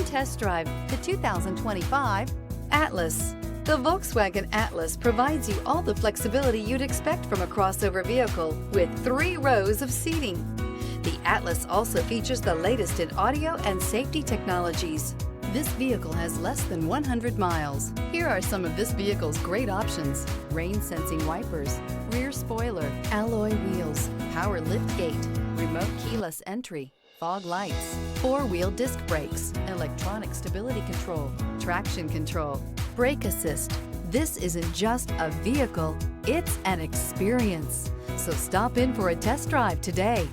Come test drive the 2025 Atlas. The Volkswagen Atlas provides you all the flexibility you'd expect from a crossover vehicle with 3 rows of seating. The Atlas also features the latest in audio and safety technologies. This vehicle has less than 100 miles. Here are some of this vehicle's great options: rain-sensing wipers, rear spoiler, alloy wheels, power liftgate, remote keyless entry, fog lights, 4-wheel disc brakes, electronic stability control, traction control, brake assist. This isn't just a vehicle, it's an experience. So stop in for a test drive today.